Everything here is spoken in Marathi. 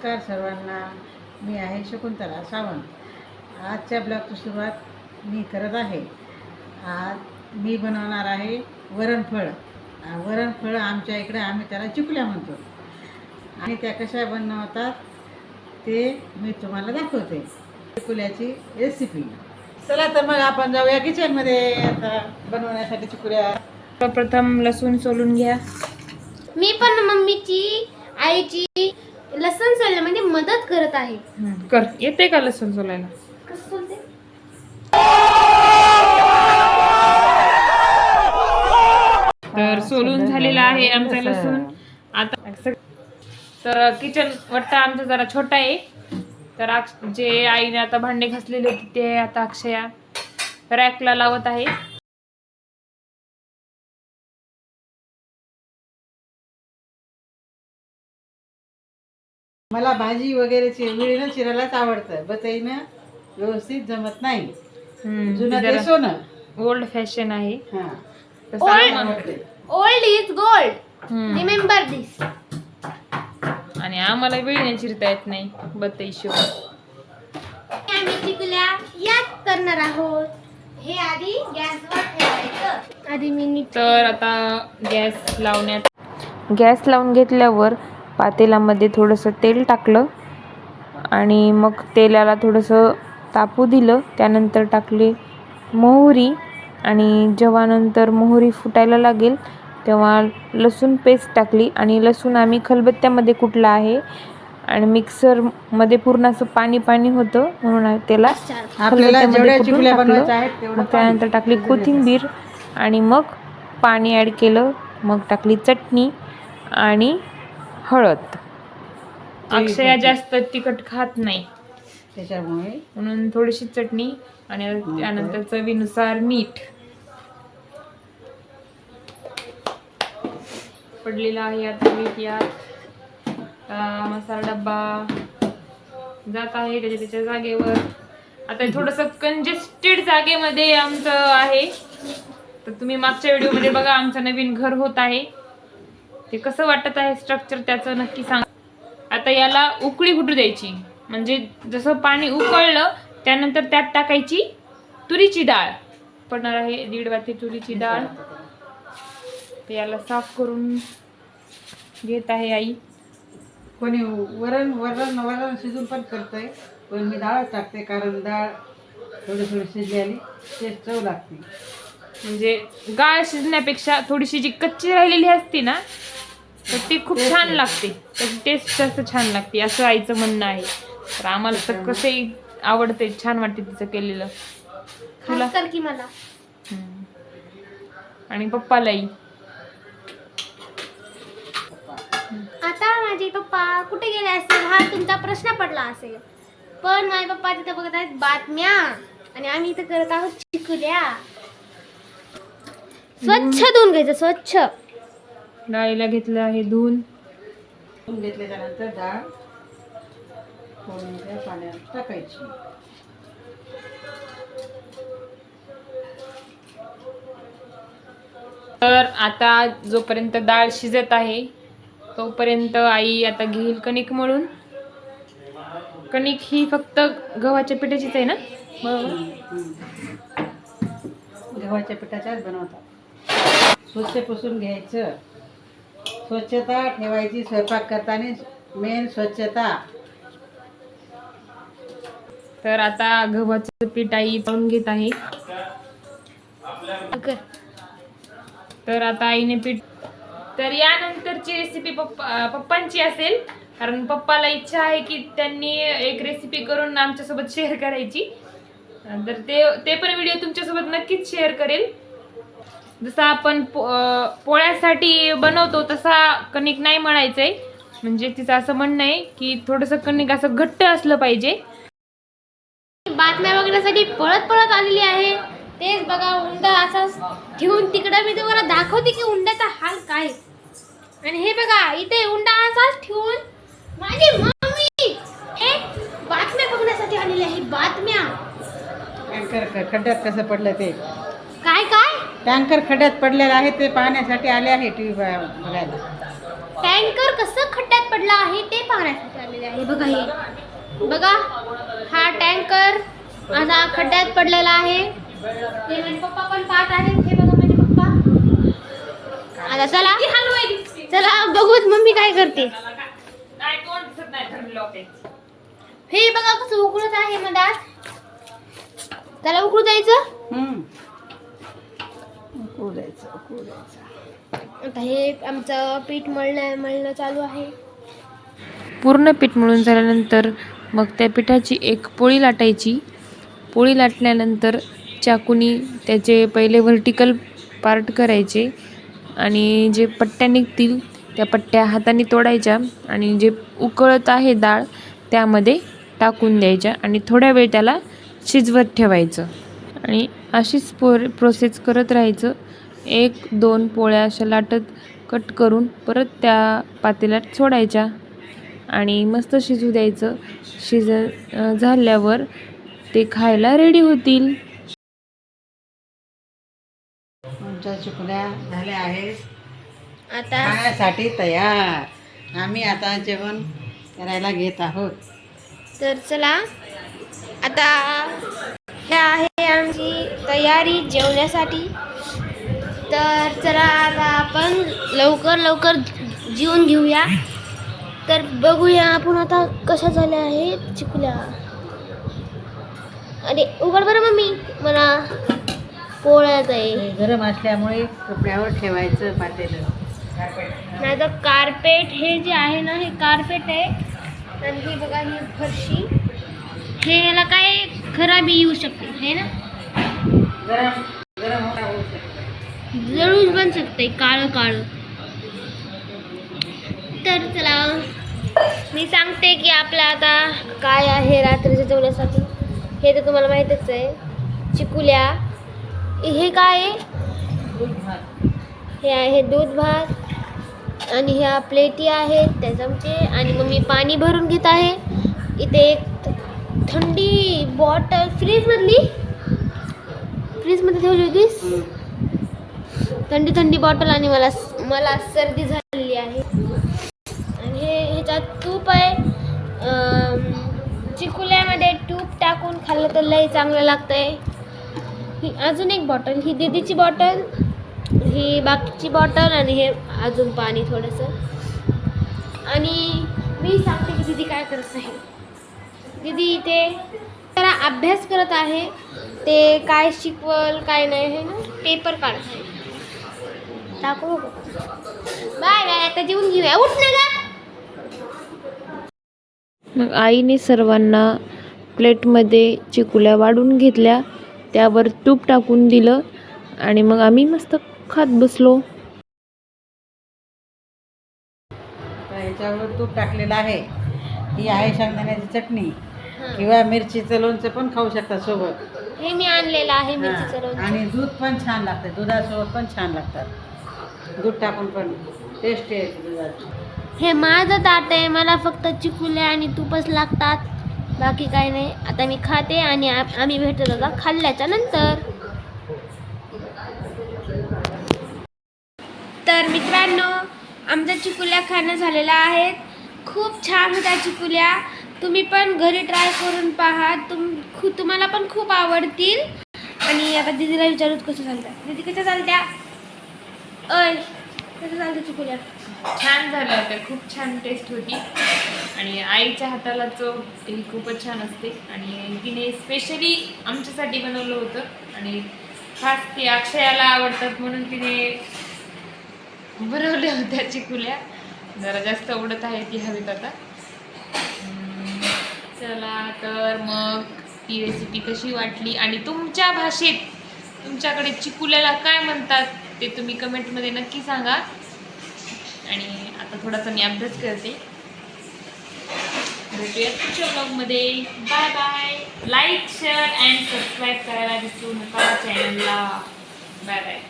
नमस्कार सर्वांना, मी आहे शकुंतला सावंत। आजच्या ब्लॉगची सुरुवात मी करत आहे। आज मी बनवणार आहे वरणफळ। वरणफळ आमच्या इकडे आम्ही त्याला चिकुल्या म्हणतो आणि त्या कशा बनवतात ते मी तुम्हाला दाखवते, चिकुल्याची रेसिपी। चला तर मग आपण जाऊया किचनमध्ये आता बनवण्यासाठी चिकुल्या। प्रथम लसूण सोलून घ्या। मी पण मम्मीची आईची लसूण सोलण्यामध्ये मदत करत आहे। कर, येते का लसूण सोलायला? कसं सोलते? तर सोलून झालेला आहे आमचा लसूण। आता तर किचन वाटतं आमचा जरा छोटा आहे, तर जे आईने आता भांडे घासलेले होते ते आता अक्षया रॅकला लावत आहे। मला भाजी वगैरे विळीनं चिरायलाच आवडतं, बतईनं व्यवस्थित जमत नाही। जुनं ते सोनं, ओल्ड फॅशन आहे। हां तसं आम्हाला- ओल्ड इज गोल्ड, रिमेंबर दिस। आणि आम्हाला वेळीने चिरता येत नाही बत्तई शिवाय। आम्ही चिकुल्या यात करणार आहोत। हे आधी गॅसवर ठेवायचं। आधी मी तर आता गॅस लावून घेतल्यावर पातेल्यामध्ये थोडंसं तेल टाकलं आणि मग तेलाला थोडंसं तापू दिलं। त्यानंतर टाकली मोहरी आणि जेव्हा नंतर मोहरी फुटायला लागेल तेव्हा लसूण पेस्ट टाकली आणि लसूण आम्ही खलबत्त्यामध्ये कुटला आहे आणि मिक्सरमध्ये पूर्ण असं पाणी पाणी होतं म्हणून त्याला खलबत्त्यामध्ये कुटून टाकलं। मग त्यानंतर टाकली कोथिंबीर आणि मग पाणी ॲड केलं। मग टाकली चटणी आणि हळद। अक्षया जास्त तिखट खात नाही त्याच्यामुळे म्हणून थोडीशी चटणी आणि त्यानंतर चवीनुसार मीठ पडलेला आहे। आता मीठ यात मसाला डब्बा जात आहे त्याच्या जागेवर। आता थोडंसं कंजेस्टेड जागेमध्ये आमचं आहे, तर तुम्ही मागच्या व्हिडिओमध्ये बघा आमचं नवीन घर होत आहे, ते कसं वाटत आहे स्ट्रक्चर त्याचं नक्की सांग। आता याला उकळी फुटू द्यायची, म्हणजे जसं पाणी उकळलं त्यानंतर त्यात टाकायची तुरीची डाळ। पडणार आहे 1.5 वाटी तुरीची डाळ। तर याला साफ करून घेत आहे आई। कोणी वरण वरण वरण शिजून पण करतंय, पण मी डाळ टाकते कारण डाळ थोडी शिजली ते चव लागते। म्हणजे डाळ शिजण्यापेक्षा थोडीशी जी कच्ची राहिलेली असते ना तर ती खूप छान लागते, त्याची टेस्ट जास्त छान लागते असं आईचं म्हणणं आहे। तर आम्हाला तर कसंही आवडते, छान वाटते तिचं केलेलं। खास कर की मला आणि पप्पालाही। आता माझे पप्पा कुठे गेले असेल हा तुमचा प्रश्न पडला असेल, पण माझे पप्पा तिथे बघत आहेत बातम्या आणि आम्ही इथे करत आहोत चिकुल्या। स्वच्छ धुवून घ्यायचं, स्वच्छ। डाळीला घेतलं आहे धुवून घेतल्यानंतर डाळ फोडणीच्या पाण्यात टाकायची। तर आता जोपर्यंत डाळ शिजत आहे तोपर्यंत आई आता घेईल कणिक मळून। कणिक ही फक्त गव्हाच्या पिठाचीच आहे ना? बरोबर, गव्हाच्या पिठाच्याच बनवतात। स्वच्छ पुसून घ्यायचं, स्वच्छता ठेवायची स्वयंपाक करताना, मेन स्वच्छता। तर आता गव्हाचं पीठ आई तळून घेत आहे। तर आता आईने पीठ, तर यानंतरची रेसिपी पप्पांची असेल, कारण पप्पाला इच्छा आहे की त्यांनी एक रेसिपी करून आमच्यासोबत शेअर करायची। तर ते पण व्हिडिओ तुमच्यासोबत नक्कीच शेअर करेल। जसं आपण पोळ्यासाठी बनवतो तसा कणिक नाही मळायचंय, म्हणजे तिचं असं म्हणणं आहे की थोडंसं कणिक असं घट्ट असलं पाहिजे। बातम्या बघण्यासाठी पळत पळत आलेली आहे। तेच बघा, उंडा असाच ठेवून तिकडं मी तुम्हाला दाखवते की उंड्याचा हाल काय। आणि हे बघा इथे उंडा असाच ठेवून माझी मम्मी हे बातम्या बघण्यासाठी आलेली आहे। बातम्या टँकर खड्ड्यात कसं पडलं ते, काय काय टँकर खड्ड्यात पडलेलं आहे ते पाहण्यासाठी आले आहे टीव्ही बघायला। टँकर कसं खड्ड्यात पडला आहे ते पाहण्यासाठी आलेले आहे. बघा हे बघा, हा टँकर आता खड्ड्यात पडलेला आहे. हे माझे पप्पा पण पाहत आहेत. हे बघा माझे पप्पा. आता चला चला बघूच मम्मी काय करते. हे बघा कसं उकळत आहे मधात. त्याला उकळू द्यायचं. उकळू द्यायचं. आता हे आमचं पीठ मळणं चालू आहे. पूर्ण पीठ मळून झाल्यानंतर मग त्या पिठाची एक पोळी लाटायची. पोळी लाटल्यानंतर चाकूनी त्याचे पहिले व्हर्टिकल पार्ट करायचे आणि जे पट्ट्या निघतील त्या पट्ट्या हाताने तोडायच्या आणि जे उकळत आहे डाळ त्यामध्ये टाकून द्यायच्या आणि थोड्या वेळ त्याला शिजवत ठेवायचं. आणि अशीच प्रोसेस करत राहायचं. 1-2 पोळ्या अशा लाटत कट करून परत त्या पातेल्यात सोडायच्या आणि मस्त शिजू द्यायचं. झाल्यावर ते खायला रेडी होतील. आमच्या चिकल्या झाल्या आहेत, आता खाण्यासाठी तयार. आम्ही आता जेवण करायला घेत आहोत. तर चला, आता हे आहे आमची तयारी जेवण्यासाठी. तर चला आता आपण लवकर जेवून घेऊया. तर बघूया आपण आता कशा झाल्या आहेत चिकल्या. अरे उघड बरं मम्मी, मला पोळ्यात आहे. हे गरम असल्यामुळे कपड्यावर ठेवायचं पातेलं. नाही तर कार्पेट, हे जे आहे ना हे कार्पेट आहे. आणि हे बघा ही फरशी, हे याला काय खराबी येऊ शकते है ना. गरम होऊ शकतं. जळून पण शकते काळं. तर चला मी सांगते की आपलं आता काय आहे रात्रीच्या जेवण्यासाठी. हे तर तुम्हाला माहीतच आहे, चिकुल्या. हे काय आहे? दूध भात. हे आहे दूध भात आणि ह्या प्लेटी आहेत त्या चमचे. आणि मग मी पाणी भरून घेत आहे. इथे एक थंडी बॉटल फ्रीजमध्ये ठेवली होतीस, थंडी बॉटल. आणि मला सर्दी झालेली आहे. आणि ह्याच्यात तूप आहे. चिकुल्यामध्ये तूप टाकून खाल्लं तर लई चांगलं लागतंय. ही अजून एक बॉटल, ही दीदीची बॉटल, ही बाकीची बॉटल आणि हे अजून पाणी थोडंसं. आणि मी सांगते की दीदी काय करत आहे. दीदी इथे जरा अभ्यास करत आहे. ते काय शिकवल काय नाही आहे ना, पेपर काढत आहे. टाकू बाय बाय. आता जेवून घेऊया. उठ ना गा. मग आईने सर्वांना प्लेटमध्ये चिकुल्या वाढून घेतल्या, त्यावर तूप टाकून दिलं आणि मग आम्ही मस्त खात बसलो. याच्यावर तूप टाकलेलं आहे. ही आहे शेंगदाण्याची चटणी किंवा मिरचीचं लोणचं पण खाऊ शकता सोबत. हे मी आणलेलं आहे मिरचीचं लोणचं. आणि दूध पण छान लागतं, दुधासोबत पण छान लागतात. दूध टाकून पण टेस्ट येते दुधाची. हे माझं ताट आहे, मला फक्त चिकुल्या आणि तूपच लागतात, बाकी काही नाही. आता मी खाते आणि आम्ही भेटत होता खाल्ल्याच्या नंतर. तर मित्रांनो, आमच्या चिकुल्या खाणं झालेल्या आहेत. खूप छान होत्या चिकुल्या. तुम्ही पण घरी ट्राय करून पहा. तुम्हाला पण खूप आवडतील. आणि आता दीदीला विचारूच कसं चालतं. दीदी कसं चालत्या? कसं चालतं चिकुल्या? छान झालं होतं, खूप छान टेस्ट होती. आणि आईच्या हाताला चव ही खूपच छान असते. आणि तिने स्पेशली आमच्यासाठी बनवलं होतं. आणि खास ती अक्षयाला आवडतात म्हणून तिने बनवल्या होत्या चिकुल्या. जरा जास्त आवडत आहे ती हवीत आता. चला तर मग ती रेसिपी कशी वाटली आणि तुमच्या भाषेत तुमच्याकडे चिकुल्याला काय म्हणतात ते तुम्ही कमेंटमध्ये नक्की सांगा. आणि आता थोडासा मी अभ्यास करते. भेटूया पुढच्या ब्लॉगमध्ये. Bye bye. Like share and subscribe करायला विसरू नका चॅनलला. Bye bye.